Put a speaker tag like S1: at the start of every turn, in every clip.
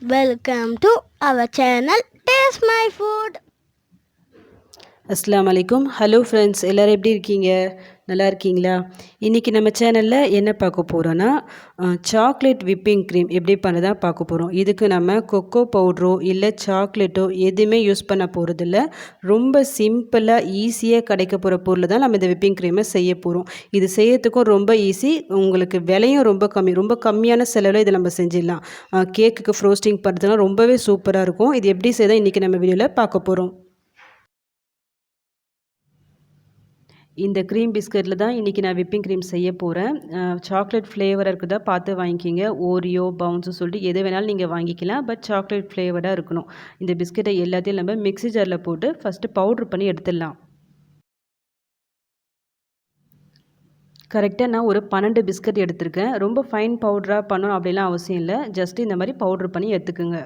S1: Welcome to our channel Taste My Food.
S2: அஸ்ஸலாமு அலைக்கும். Hello friends, எல்லோரும் எப்படி இருக்கீங்க? நல்லா இருக்கீங்களா? இன்றைக்கி நம்ம சேனலில் என்ன பார்க்க போகிறோன்னா சாக்லேட் விப்பிங் க்ரீம் எப்படி பண்ணதா பார்க்க போகிறோம். இதுக்கு நம்ம கொக்கோ பவுட்ரோ இல்லை சாக்லேட்டோ எதுவுமே யூஸ் பண்ண போகிறதில்ல. ரொம்ப சிம்பிளாக ஈஸியாக கிடைக்க போகிற பொருள் தான் நம்ம இந்த விப்பிங் க்ரீமை செய்ய போகிறோம். இது செய்யறதுக்கும் ரொம்ப ஈஸி, உங்களுக்கு விலையும் ரொம்ப கம்மி. ரொம்ப கம்மியான செலவில் இதை நம்ம செஞ்சிடலாம். கேக்குக்கு ஃப்ரோஸ்டிங் பண்ணுறதுலாம் ரொம்பவே சூப்பராக இருக்கும். இது எப்படி செய்தால் இன்றைக்கி நம்ம வீடியோவில் பார்க்க போகிறோம். இந்த க்ரீம் பிஸ்கட்டில் தான் இன்றைக்கி நான் விப்பிங் க்ரீம் செய்ய போகிறேன். சாக்லேட் ஃப்ளேவர் இருக்குதா பார்த்து வாங்கிக்கிங்க. ஓரியோ, பவுன்ஸு சொல்லிட்டு எது வேணாலும் நீங்கள் வாங்கிக்கலாம். பட் சாக்லேட் ஃப்ளேவராக இருக்கணும். இந்த பிஸ்கெட்டை எல்லாத்தையும் நம்ம மிக்ஸி ஜாரில் போட்டு ஃபஸ்ட்டு பவுட்ரு பண்ணி எடுத்துடலாம். கரெக்டாக நான் ஒரு 12 பிஸ்கட் எடுத்திருக்கேன். ரொம்ப ஃபைன் பவுட்ராக பண்ணணும் அப்படிலாம் அவசியம் இல்லை. ஜஸ்ட்டு இந்த மாதிரி பவுட்ரு பண்ணி எடுத்துக்குங்க.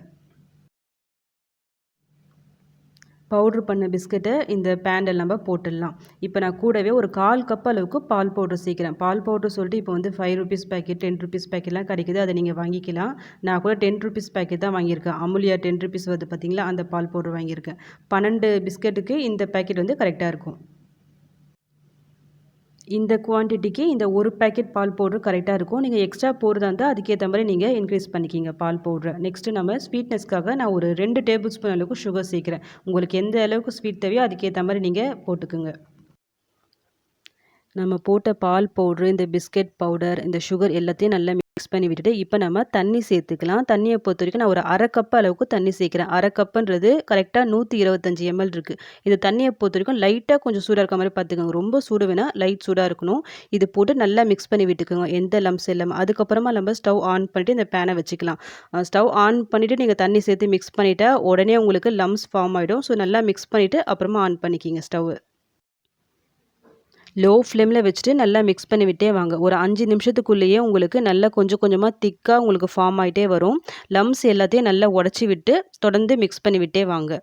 S2: பவுட்ரு பண்ண பிஸ்கட்டை இந்த பேனில் நம்ம போட்டுடலாம். இப்போ நான் கூடவே ஒரு 1/4 கப் அளவுக்கு பால் பவுட்ரு சேர்க்குறேன். பால் பவுட்ரு சொல்லிட்டு இப்போ வந்து 5 ருபீஸ் பேக்கெட், 10 ருபீஸ் பேக்கெட்லாம் கிடைக்குது. அதை நீங்கள் வாங்கிக்கலாம். நான் கூட 10 ருபீஸ் பேக்கெட் தான் வாங்கியிருக்கேன். அமுலியா 10 ருபீஸ் வருது பார்த்தீங்களா, அந்த பால் பவுட்ரு வாங்கியிருக்கேன். 12 பிஸ்கட்டுக்கு இந்த பேக்கெட் வந்து கரெக்டாக இருக்கும். இந்த குவான்டிட்டிக்கு இந்த ஒரு பேக்கெட் பால் பவுட்ரு கரெக்டாக இருக்கும். நீங்கள் எக்ஸ்ட்ரா போடுறதா இருந்தால் அதுக்கேற்ற மாதிரி நீங்கள் இன்க்ரீஸ் பண்ணிக்கிங்க பால் பவுட்ரை. நெக்ஸ்ட்டு நம்ம ஸ்வீட்னஸ்க்காக நான் ஒரு 2 டேபிள் ஸ்பூன் அளவுக்கு சுகர் சேர்க்குறேன். உங்களுக்கு எந்த அளவுக்கு ஸ்வீட் தேவையோ அதுக்கேற்ற மாதிரி நீங்கள் போட்டுக்குங்க. நம்ம போட்ட பால் பவுட்ரு, இந்த பிஸ்கெட் பவுடர், இந்த சுகர் எல்லாத்தையும் நல்லா மிக்ஸ் பண்ணி விட்டுட்டு இப்போ நம்ம தண்ணி சேர்த்துக்கலாம். தண்ணியை பொறுத்த வரைக்கும் நான் ஒரு 1/2 கப் அளவுக்கு தண்ணி சேர்க்குறேன். 1/2 கப்புன்றது கரெக்டாக 125 ml இருக்குது. இது தண்ணியை பொறுத்த வரைக்கும் லைட்டாக கொஞ்சம் சூடாக இருக்க மாதிரி பார்த்துக்கோங்க. ரொம்ப சூடு வேணால், லைட் சூடாக இருக்கணும். இது போட்டு நல்லா மிக்ஸ் பண்ணி விட்டுக்கோங்க, எந்த லம்ஸ் இல்லாமல். அதுக்கப்புறமா நம்ம ஸ்டவ் ஆன் பண்ணிவிட்டு இந்த பேனை வச்சுக்கலாம். ஸ்டவ் ஆன் பண்ணிவிட்டு நீங்கள் தண்ணி சேர்த்து மிக்ஸ் பண்ணிவிட்டா உடனே உங்களுக்கு லம்ஸ் ஃபார்ம் ஆகிடும். ஸோ நல்லா மிக்ஸ் பண்ணிவிட்டு அப்புறமா ஆன் பண்ணிக்கிங்க ஸ்டவ். லோ ஃப்ளேமில் வச்சுட்டு நல்லா மிக்ஸ் பண்ணி விட்டே வாங்க. ஒரு 5 நிமிஷத்துக்குள்ளேயே உங்களுக்கு நல்லா கொஞ்சம் கொஞ்சமாக திக்காக உங்களுக்கு ஃபார்ம் ஆகிட்டே வரும். லம்ஸ் எல்லாத்தையும் நல்லா உடச்சி விட்டு தொடர்ந்து மிக்ஸ் பண்ணி விட்டே வாங்க.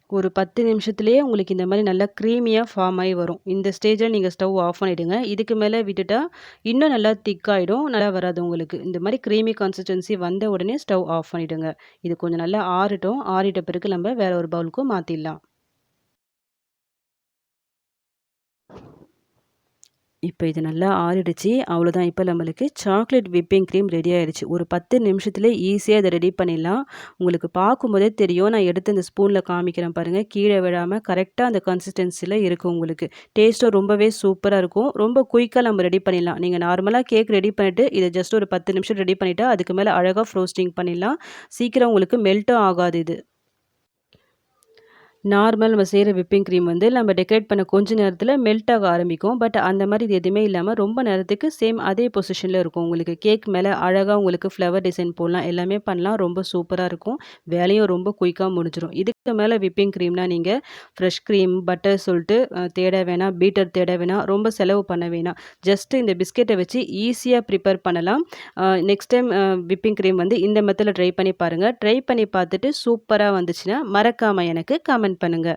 S2: ஒரு 10 நிமிஷத்துலேயே உங்களுக்கு இந்த மாதிரி நல்லா க்ரீமியாக ஃபார்ம் ஆகி வரும். இந்த ஸ்டேஜில் நீங்கள் ஸ்டவ் ஆஃப் பண்ணிவிடுங்க. இதுக்கு மேலே விட்டுட்டா இன்னும் நல்லா திக்காகிடும், நல்லா வராது உங்களுக்கு. இந்த மாதிரி க்ரீமி கன்சிஸ்டன்சி வந்த உடனே ஸ்டவ் ஆஃப் பண்ணிவிடுங்க. இது கொஞ்சம் நல்லா ஆறட்டும். ஆறிட்ட பிறகு நம்ம வேறு ஒரு பவுலுக்கு மாற்றிடலாம். இப்போ இது நல்லா ஆறிடுச்சு. அவ்வளோதான். இப்போ நம்மளுக்கு சாக்லேட் விப்பிங் க்ரீம் ரெடி ஆயிடுச்சு. ஒரு 10 நிமிஷத்துலேயே ஈஸியாக இதை ரெடி பண்ணிடலாம். உங்களுக்கு பார்க்கும்போதே தெரியும். நான் எடுத்து இந்த ஸ்பூனில் காமிக்கிறேன் பாருங்கள். கீழே விழாமல் கரெக்டாக அந்த கன்சிஸ்டன்சியில் இருக்கும் உங்களுக்கு. டேஸ்ட்டும் ரொம்பவே சூப்பராக இருக்கும். ரொம்ப குயிக்காக நம்ம ரெடி பண்ணிடலாம். நீங்கள் நார்மலாக கேக் ரெடி பண்ணிவிட்டு இதை ஜஸ்ட் ஒரு 10 நிமிஷம் ரெடி பண்ணிவிட்டா அதுக்கு மேலே அழகாக ஃப்ரோஸ்டிங் பண்ணிடலாம். சீக்கிரம் உங்களுக்கு மெல்ட்டும் ஆகாது இது. நார்மல் நம்ம செய்கிற விப்பிங் க்ரீம் வந்து நம்ம டெக்கரேட் பண்ண கொஞ்ச நேரத்தில் மெல்ட் ஆக ஆரம்பிக்கும். பட் அந்த மாதிரி இது எதுவுமே இல்லாமல் ரொம்ப நேரத்துக்கு சேம் அதே பொசிஷனில் இருக்கும். உங்களுக்கு கேக் மேலே அழகாக உங்களுக்கு ஃப்ளவர் டிசைன் போடலாம், எல்லாமே பண்ணலாம். ரொம்ப சூப்பராக இருக்கும். வேலையும் ரொம்ப குயிக்காக முடிஞ்சிடும். இதுக்கு மேலே விப்பிங் க்ரீம்னால் நீங்கள் ஃப்ரெஷ் க்ரீம், பட்டர் சொல்லிட்டு தேட வேணாம், பீட்டர் தேட வேணாம், ரொம்ப செலவு பண்ண வேணாம். ஜஸ்ட்டு இந்த பிஸ்கெட்டை வச்சு ஈஸியாக ப்ரிப்பேர் பண்ணலாம். நெக்ஸ்ட் டைம் விப்பிங் க்ரீம் வந்து இந்த மெத்தடில் ட்ரை பண்ணி பாருங்கள். ட்ரை பண்ணி பார்த்துட்டு சூப்பராக வந்துச்சுன்னா மறக்காமல் எனக்கு கமெண்ட் பண்ணுங்க.